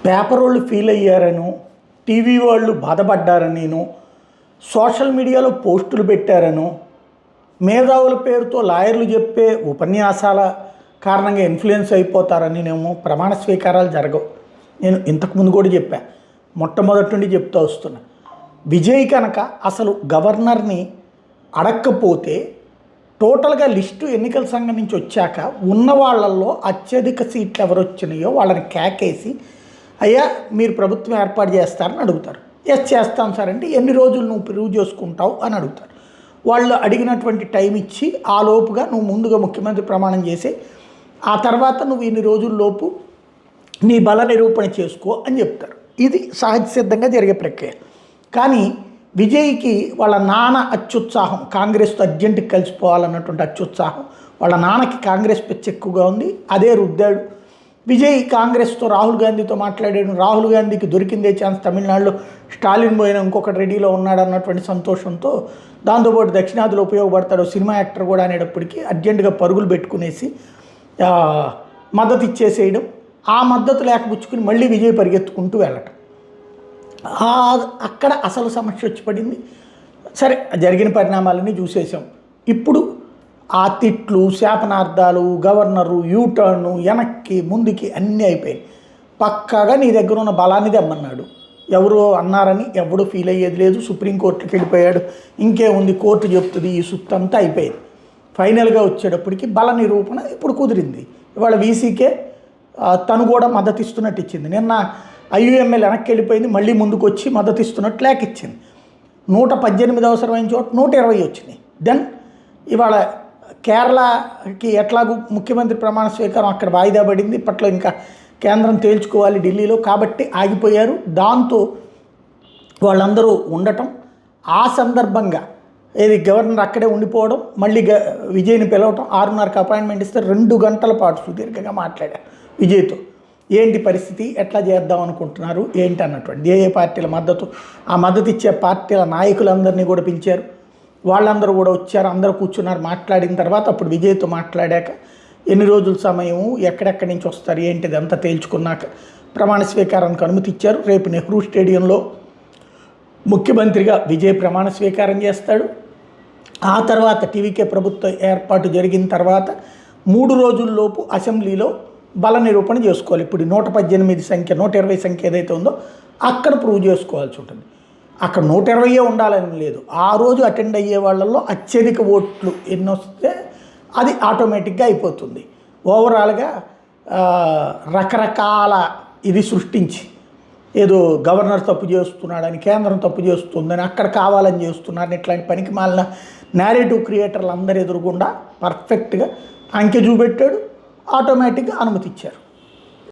Paper వాళ్ళు feel అయ్యారను, TV వాళ్ళు బాధపడ్డారనిను, social మీడియాలో పోస్టులు పెట్టారను, మేధావుల పేరుతో లాయర్లు చెప్పే ఉపన్యాసాల కారణంగా ఇన్ఫ్లుయెన్స్ అయిపోతారనినేమో ప్రమాణ స్వీకారాలు జరగవు. నేను ఇంతకుముందు కూడా చెప్పా, మొట్టమొదటి నుండి చెప్తూ వస్తున్నా. విజయ్ కనుక అసలు గవర్నర్ని అడక్కపోతే టోటల్గా లిస్టు ఎన్నికల సంఘం నుంచి వచ్చాక ఉన్న వాళ్ళల్లో అత్యధిక సీట్లు ఎవరు వచ్చినాయో వాళ్ళని కేకేసి, అయ్యా మీరు ప్రభుత్వం ఏర్పాటు చేస్తారని అడుగుతారు. ఎస్ చేస్తాం సార్ అంటే ఎన్ని రోజులు నువ్వు ప్రూవ్ చేసుకుంటావు అని అడుగుతారు. వాళ్ళు అడిగినటువంటి టైం ఇచ్చి ఆ లోపుగా నువ్వు ముందుగా ముఖ్యమంత్రి ప్రమాణం చేసి ఆ తర్వాత నువ్వు ఇన్ని రోజుల్లోపు నీ బల నిరూపణ చేసుకో అని చెప్తారు. ఇది సహజ సిద్ధంగా జరిగే ప్రక్రియ. కానీ విజయ్కి వాళ్ళ నాన్న అత్యుత్సాహం, కాంగ్రెస్తో అర్జెంటుకి కలిసిపోవాలన్నటువంటి అత్యుత్సాహం, వాళ్ళ నాన్నకి కాంగ్రెస్ పిచ్చి ఎక్కువగా ఉంది, అదే రుద్దాడు. విజయ్ కాంగ్రెస్తో రాహుల్ గాంధీతో మాట్లాడాడు, రాహుల్ గాంధీకి దొరికిందే ఛాన్స్, తమిళనాడులో స్టాలిన్ పోయిన ఇంకొకటి రెడీలో ఉన్నాడు అన్నటువంటి సంతోషంతో, దాంతోపాటు దక్షిణాదిలో ఉపయోగపడతాడు సినిమా యాక్టర్ కూడా అనేటప్పటికీ అర్జెంటుగా పరుగులు పెట్టుకునేసి మద్దతు ఇచ్చేసేయడం, ఆ మద్దతు లేకపుచ్చుకుని మళ్ళీ విజయ్ పరిగెత్తుకుంటూ వెళ్ళటం. అక్కడ అసలు సమస్య వచ్చి పడింది. సరే, జరిగిన పరిణామాలన్నీ చూసేసాం. ఇప్పుడు ఆ తిట్లు, శాపనార్థాలు, గవర్నరు, యూటర్ను, వెనక్కి ముందుకి అన్నీ అయిపోయాయి. పక్కాగా నీ దగ్గర ఉన్న బలాన్ని తెమ్మన్నాడు. ఎవరు అన్నారని ఎవడు ఫీల్ అయ్యేది లేదు. సుప్రీంకోర్టుకి వెళ్ళిపోయాడు. ఇంకేముంది, కోర్టు చెప్తుంది, ఈ సుత్తంతా అయిపోయింది. ఫైనల్గా వచ్చేటప్పటికి బల నిరూపణ ఇప్పుడు కుదిరింది. ఇవాళ వీసీకే తను కూడా మద్దతు ఇస్తున్నట్టు ఇచ్చింది. నిన్న ఐయుఎంఎల్ వెనక్కి వెళ్ళిపోయింది, మళ్ళీ ముందుకు వచ్చి మద్దతు ఇస్తున్నట్టు లేక ఇచ్చింది. 118 అవసరమైన చోట 120 వచ్చినాయి. దెన్ ఇవాళ కేరళకి ఎట్లాగూ ముఖ్యమంత్రి ప్రమాణ స్వీకారం అక్కడ వాయిదా పడింది. ఇప్పట్లో ఇంకా కేంద్రం తేల్చుకోవాలి ఢిల్లీలో, కాబట్టి ఆగిపోయారు. దాంతో వాళ్ళందరూ ఉండటం, ఆ సందర్భంగా ఏది గవర్నర్ అక్కడే ఉండిపోవడం, మళ్ళీ విజయ్ని పిలవటం, 6:30కి అపాయింట్మెంట్ ఇస్తే 2 గంటల పాటు సుదీర్ఘంగా మాట్లాడారు విజయ్తో. ఏంటి పరిస్థితి, ఎట్లా చేద్దాం అనుకుంటున్నారు ఏంటి అన్నటువంటి ఏ పార్టీల మద్దతు, ఆ మద్దతు ఇచ్చే పార్టీల నాయకులందరినీ కూడా పిలిచారు. వాళ్ళందరూ కూడా వచ్చారు, అందరూ కూర్చున్నారు. మాట్లాడిన తర్వాత అప్పుడు విజయ్తో మాట్లాడాక ఎన్ని రోజుల సమయము, ఎక్కడెక్కడి నుంచి వస్తారు ఏంటిది అంతా తేల్చుకున్నాక ప్రమాణ స్వీకారానికి అనుమతి ఇచ్చారు. రేపు నెహ్రూ స్టేడియంలో ముఖ్యమంత్రిగా విజయ్ ప్రమాణ స్వీకారం చేస్తాడు. ఆ తర్వాత టీవీకే ప్రభుత్వ ఏర్పాటు జరిగిన తర్వాత 3 రోజుల్లోపు అసెంబ్లీలో బల నిరూపణ చేసుకోవాలి. ఇప్పుడు 118 సంఖ్య, 120 సంఖ్య ఏదైతే ఉందో అక్కడ ప్రూవ్ చేసుకోవాల్సి ఉంటుంది. అక్కడ 120 ఉండాలని లేదు. ఆ రోజు అటెండ్ అయ్యే వాళ్ళల్లో అత్యధిక ఓట్లు ఎన్ని వస్తే అది ఆటోమేటిక్గా అయిపోతుంది. ఓవరాల్గా రకరకాల ఇది సృష్టించి ఏదో గవర్నర్ తప్పు చేస్తున్నాడని, కేంద్రం తప్పు చేస్తుందని, అక్కడ కావాలని చేస్తున్నారని ఇట్లాంటి పనికి మాలిన నేరేటివ్ క్రియేటర్లు అందరు ఎదురుగుండా పర్ఫెక్ట్గా అంకె చూపెట్టాడు. ఆటోమేటిక్గా అనుమతి ఇచ్చారు.